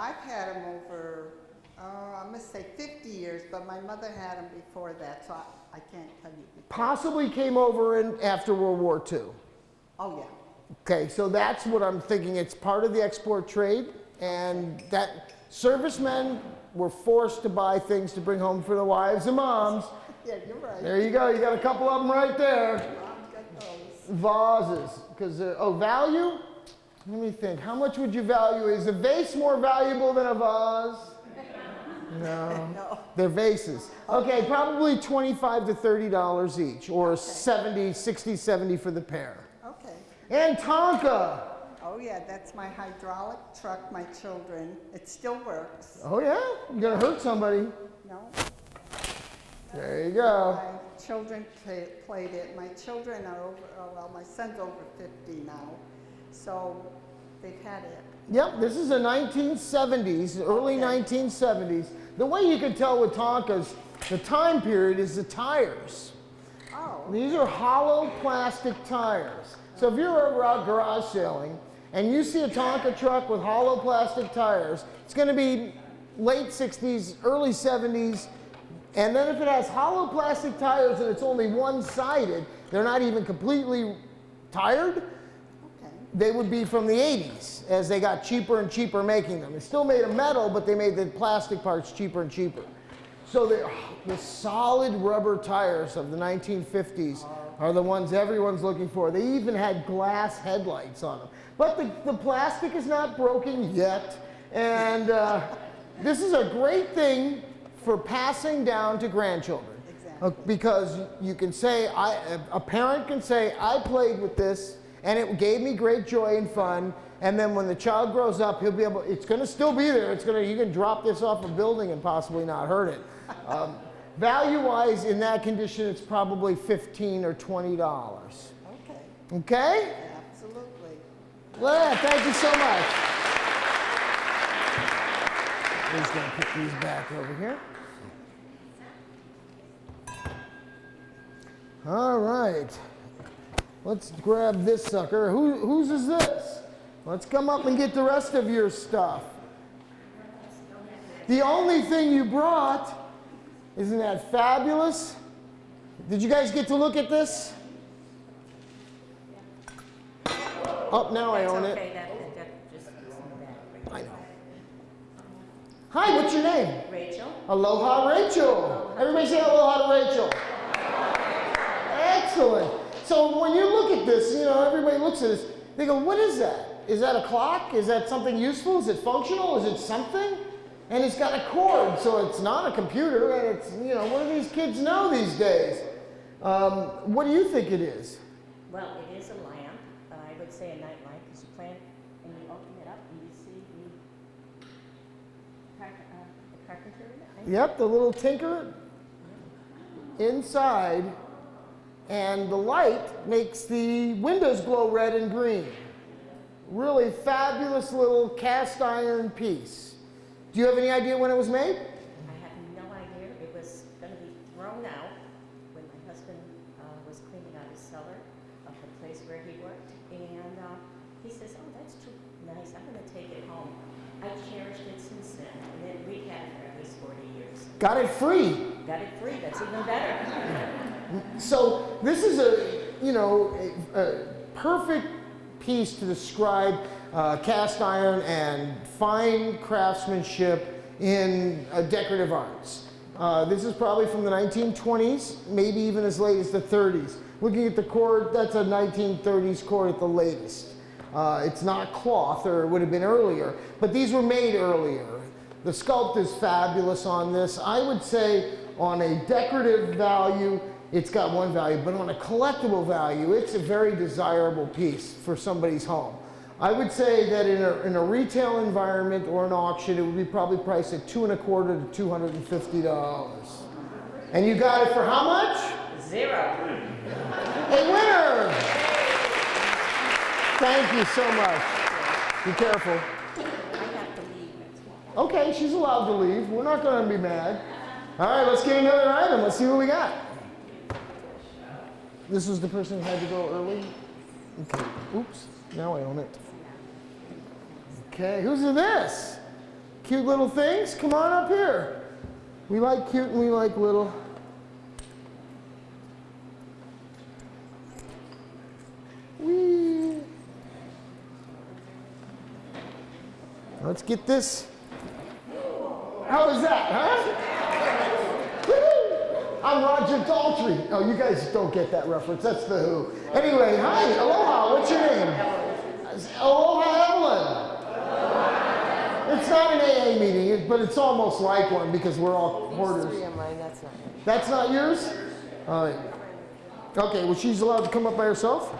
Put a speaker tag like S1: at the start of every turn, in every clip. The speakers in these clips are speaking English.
S1: I've had them over, I must say 50 years, but my mother had them before that, so I can't tell you.
S2: Possibly came over after World War II.
S1: Oh, yeah.
S2: Okay, so that's what I'm thinking. It's part of the export trade, and that servicemen were forced to buy things to bring home for the wives and moms.
S1: Yeah, you're right.
S2: There you go. You got a couple of them right there.
S1: Mom's got those.
S2: Vases, because value. Let me think. How much would you value? Is a vase more valuable than a vase? No.
S1: No.
S2: They're vases. Okay, probably $25 to $30 each, or 70, 60, 70 for the pair.
S1: Okay.
S2: And Tonka.
S1: Oh, yeah, that's my hydraulic truck, my children. It still works.
S2: Oh, yeah? You're going to hurt somebody.
S1: No.
S2: There you go.
S1: My children played it. My children are over, well, my son's over 50 now, so they've had it.
S2: Yep, this is the 1970s, early 1970s. The way you can tell with Tonkas, the time period is the tires.
S1: Oh.
S2: These are hollow plastic tires. So if you're ever out garage sailing and you see a Tonka truck with hollow plastic tires, it's going to be late 60s, early 70s. And then if it has hollow plastic tires and it's only one-sided, they're not even completely tired, they would be from the 80s as they got cheaper and cheaper making them. They still made of metal, but they made the plastic parts cheaper and cheaper. So the solid rubber tires of the 1950s are the ones everyone's looking for. They even had glass headlights on them. But the plastic is not broken yet. And this is a great thing for passing down to grandchildren. Exactly. Because you can say, a parent can say, I played with this, and it gave me great joy and fun. And then when the child grows up, he'll be able, it's going to still be there. You can drop this off a building and possibly not hurt it. Value-wise, in that condition, it's probably $15 or $20.
S1: Okay.
S2: Okay?
S1: Absolutely.
S2: Well, thank you so much. I'm just going to put these back over here. All right. Let's grab this sucker. Whose is this? Let's come up and get the rest of your stuff. The only thing you brought, isn't that fabulous? Did you guys get to look at this? Oh, now I own it. I know. Hi, what's your name?
S3: Rachel.
S2: Aloha, Rachel. Everybody say aloha to Rachel. Excellent. So when you look at this, everybody looks at this, they go, what is that? Is that a clock? Is that something useful? Is it functional? Is it something? And it's got a cord, so it's not a computer, and it's, what do these kids know these days? What do you think it is?
S3: Well, it is a lamp. I would say a night lamp, because you plant and you open it up and you see the carpenter in it.
S2: Yep, the little tinker inside. And the light makes the windows glow red and green. Really fabulous little cast iron piece. Do you have any idea when it was made?
S3: I have no idea. It was going to be thrown out when my husband was cleaning out his cellar of the place where he worked. And he says, oh, that's too nice. I'm going to take it home. I've cherished it since then. And then we had it for at least 40 years.
S2: Got it free.
S3: Got it free. That's even better.
S2: So this is a perfect piece to describe cast iron and fine craftsmanship in decorative arts. This is probably from the 1920s, maybe even as late as the 30s. Looking at the cord, that's a 1930s cord at the latest. It's not cloth, or it would have been earlier, but these were made earlier. The sculpt is fabulous on this. I would say on a decorative value, it's got one value, but on a collectible value, it's a very desirable piece for somebody's home. I would say that in a retail environment or an auction, it would be probably priced at $225 to $250. And you got it for how much?
S3: $0.
S2: A winner! Thank you so much. Be careful.
S3: I have to leave.
S2: Okay, she's allowed to leave. We're not going to be mad. All right, let's get another item. Let's see what we got. This was the person who had to go early? Okay, oops, now I own it. Okay, who's this? Cute little things? Come on up here. We like cute and we like little. Whee. Let's get this. How was that, huh? Woo-hoo. I'm Roger Daltrey. Oh, you guys don't get that reference. That's the Who. Anyway, hi, aloha. What's your name? Aloha, Evelyn. It's not an AA meeting, but it's almost like one because we're all hoarders.
S4: These 3 are mine, that's not mine.
S2: That's not yours? All right. Okay, well, she's allowed to come up by herself?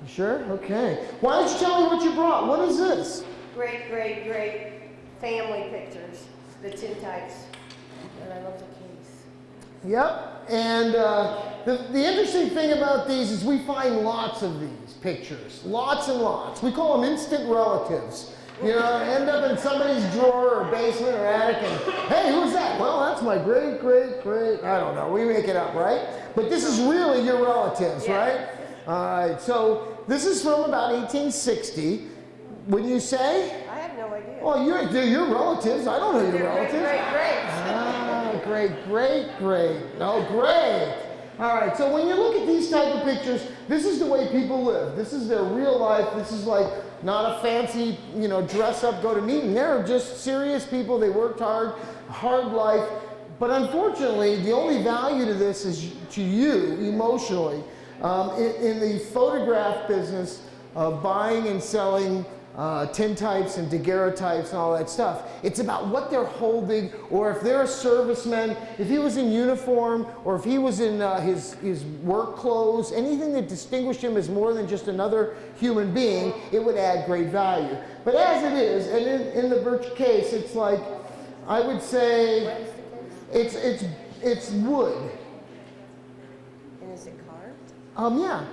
S2: You sure? Okay. Why don't you tell me what you brought? What is this?
S4: Great, great, great family pictures, the tintypes. And I love the case.
S2: Yep. And the interesting thing about these is we find lots of these pictures. Lots and lots. We call them instant relatives. You know, end up in somebody's drawer or basement or attic and, hey, who's that? Well, that's my great, great, great, I don't know. We make it up, right? But this is really your relatives, right? All right. So this is from about 1860. Wouldn't you say?
S4: I have no idea.
S2: Well, they're your relatives. I don't know your relatives.
S4: Great, great.
S2: Ah, great, great, great. Oh, great. All right, so when you look at these type of pictures, this is the way people live. This is their real life. This is like not a fancy, you know, dress up, go to meeting. They're just serious people. They worked hard life. But unfortunately, the only value to this is to you emotionally. In the photograph business of buying and selling tintypes and daguerreotypes and all that stuff. It's about what they're holding, or if they're a serviceman, if he was in uniform, or if he was in his work clothes, anything that distinguished him as more than just another human being, it would add great value. But as it is, and in the Birch case, it's like, I would say, it's wood.
S4: And is it carved?
S2: Yeah.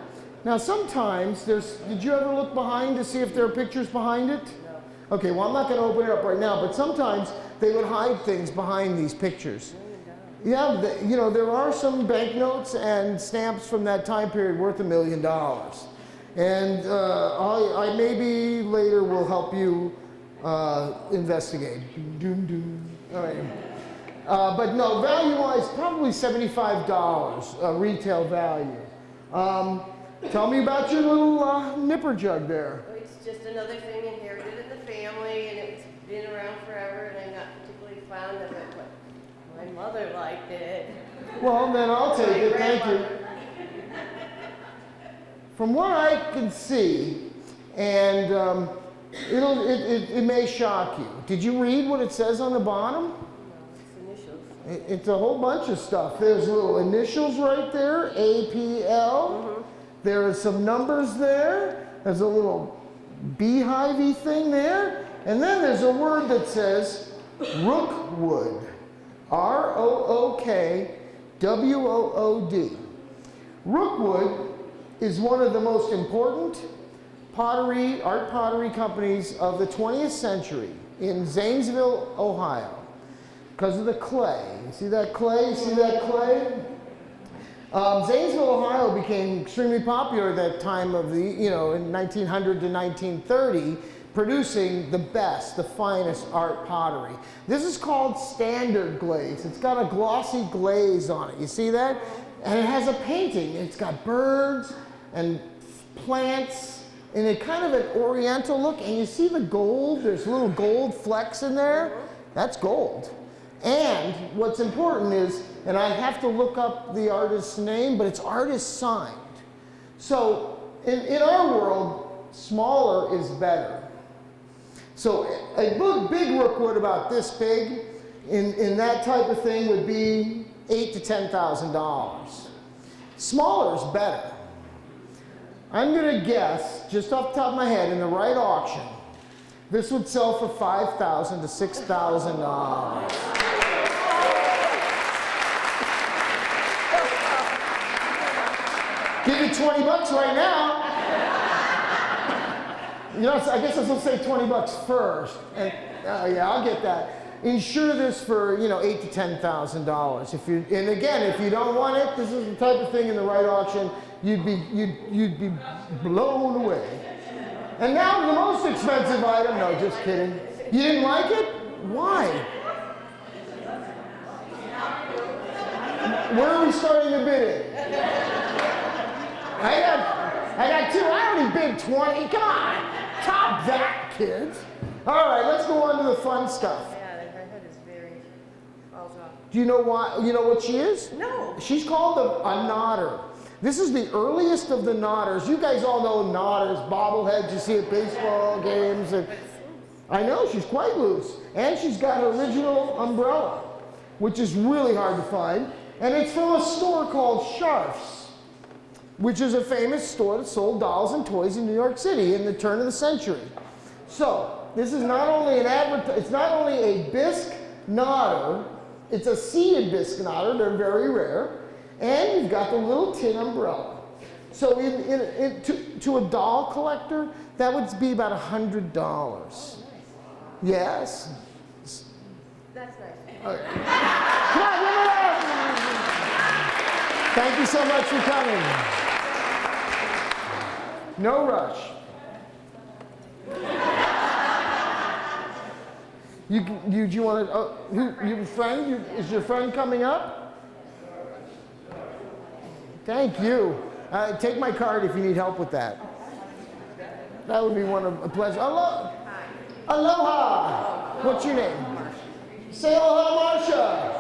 S2: Now sometimes did you ever look behind to see if there are pictures behind it? No. Okay, well I'm not going to open it up right now, but sometimes they would hide things behind these pictures. Yeah, you know, there are some banknotes and stamps from that time period worth $1 million. And I maybe later will help you investigate. All right. But no, value-wise, probably $75 retail value. Tell me about your little nipper jug there.
S4: It's just another thing inherited in the family, and it's been around forever, and I'm not particularly fond of it, but my mother liked it.
S2: Well, then I'll take it. Thank you. From what I can see, and it may shock you. Did you read what it says on the bottom?
S4: No, it's initials.
S2: It's a whole bunch of stuff. There's little initials right there, APL. There are some numbers there. There's a little beehive-y thing there. And then there's a word that says Rookwood. R-O-O-K-W-O-O-D. Rookwood is one of the most important art pottery companies of the 20th century in Zanesville, Ohio, because of the clay. You see that clay? You see that clay? Zanesville, Ohio became extremely popular at that time of in 1900 to 1930, producing the best, the finest art pottery. This is called standard glaze. It's got a glossy glaze on it. You see that? And it has a painting. It's got birds and plants and a kind of an oriental look. And you see the gold? There's little gold flecks in there. That's gold. And what's important is, and I have to look up the artist's name, but it's artist signed. So in our world, smaller is better. So a big rookwood about this big, in that type of thing would be $8,000 to $10,000. Smaller is better. I'm going to guess, just off the top of my head, in the right auction, this would sell for $5,000 to $6,000. Give you $20 right now. You know, I guess I will say $20 first. And, yeah, I'll get that. Insure this for $8,000 to $10,000. And again, if you don't want it, this is the type of thing in the right auction you'd be blown away. And now the most expensive item. No, just kidding. You didn't like it? too. I already bid 20. Come on. Top that, kids. All right, let's go on to the fun stuff.
S4: Yeah, her head is very, falls off.
S2: Do you know why? You know what she is?
S4: No.
S2: She's called a nodder. This is the earliest of the nodders. You guys all know nodders, bobbleheads you see at baseball games. And I know, she's quite loose. And she's got her original umbrella, which is really hard to find. And it's from a store called Scharf's, which is a famous store that sold dolls and toys in New York City in the turn of the century. So, this is not only it's not only a bisque nodder, it's a seated bisque nodder, they're very rare, and you've got the little tin umbrella. So to a doll collector, that would be about $100. Yes?
S4: That's nice.
S2: Come on, give it up! Thank you so much for coming. No rush. Do you want to, your friend, is your friend coming up? Thank you. Take my card if you need help with that. That would be a pleasure. Aloha. What's your name? Say aloha, Marsha.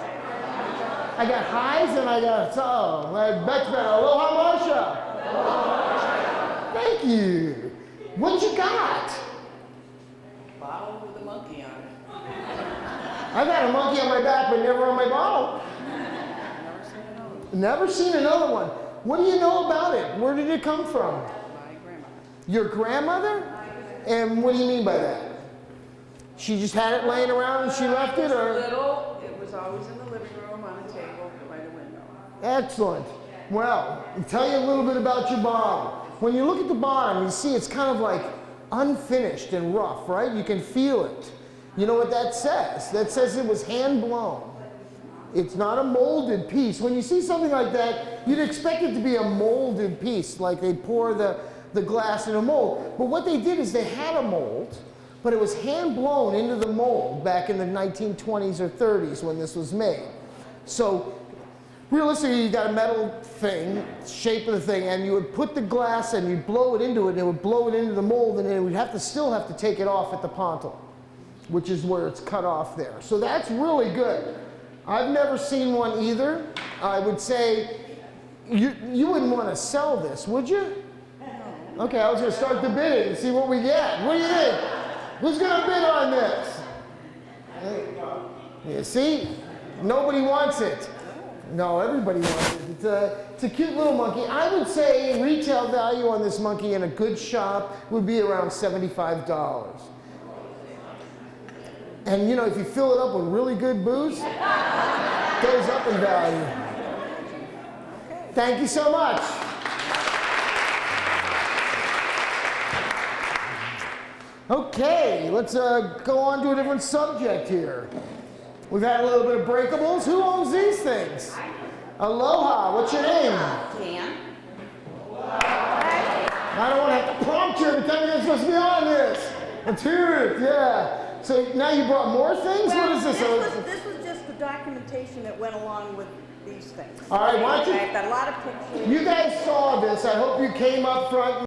S2: I got highs and I got, that's better. Aloha, Marsha. Thank you. What you got?
S5: Bottle with a monkey on it.
S2: I got a monkey on my back, but never on my bottle. Never seen another one. What do you know about it? Where did it come from?
S5: My grandmother.
S2: Your grandmother? And what do you mean by that? She just had it laying around and she left it, or?
S5: Little, it was always in the living room on a table by the window.
S2: Excellent. Well, I'll tell you a little bit about your bottle. When you look at the bottom, you see it's kind of like unfinished and rough, right? You can feel it. You know what that says? That says it was hand blown. It's not a molded piece. When you see something like that, you'd expect it to be a molded piece, like they pour the glass in a mold. But what they did is they had a mold, but it was hand blown into the mold back in the 1920s or 30s when this was made. So realistically, you got a metal thing, shape of the thing, and you would put the glass and you'd blow it into it, and it would blow it into the mold, and then it would still have to take it off at the pontal, which is where it's cut off there. So that's really good. I've never seen one either. I would say you wouldn't want to sell this, would you? Okay, I was going to start the bidding and see what we get. What do you think? Who's going to bid on this? You see? Nobody wants it. No, everybody wants it. It's a cute little monkey. I would say retail value on this monkey in a good shop would be around $75. And you know, if you fill it up with really good booze, it goes up in value. Thank you so much. Okay, let's go on to a different subject here. We've had a little bit of breakables. Who owns these things? Aloha, what's your name?
S5: Dan?
S2: I don't want to have to prompt you every time you're supposed to be on this. Let's hear it, yeah. So now you brought more things?
S6: Well,
S2: What is this?
S6: This was just the documentation that went along with these things.
S2: All right, why don't you-
S6: I've got a lot of pictures.
S2: You guys saw this. I hope you came up front.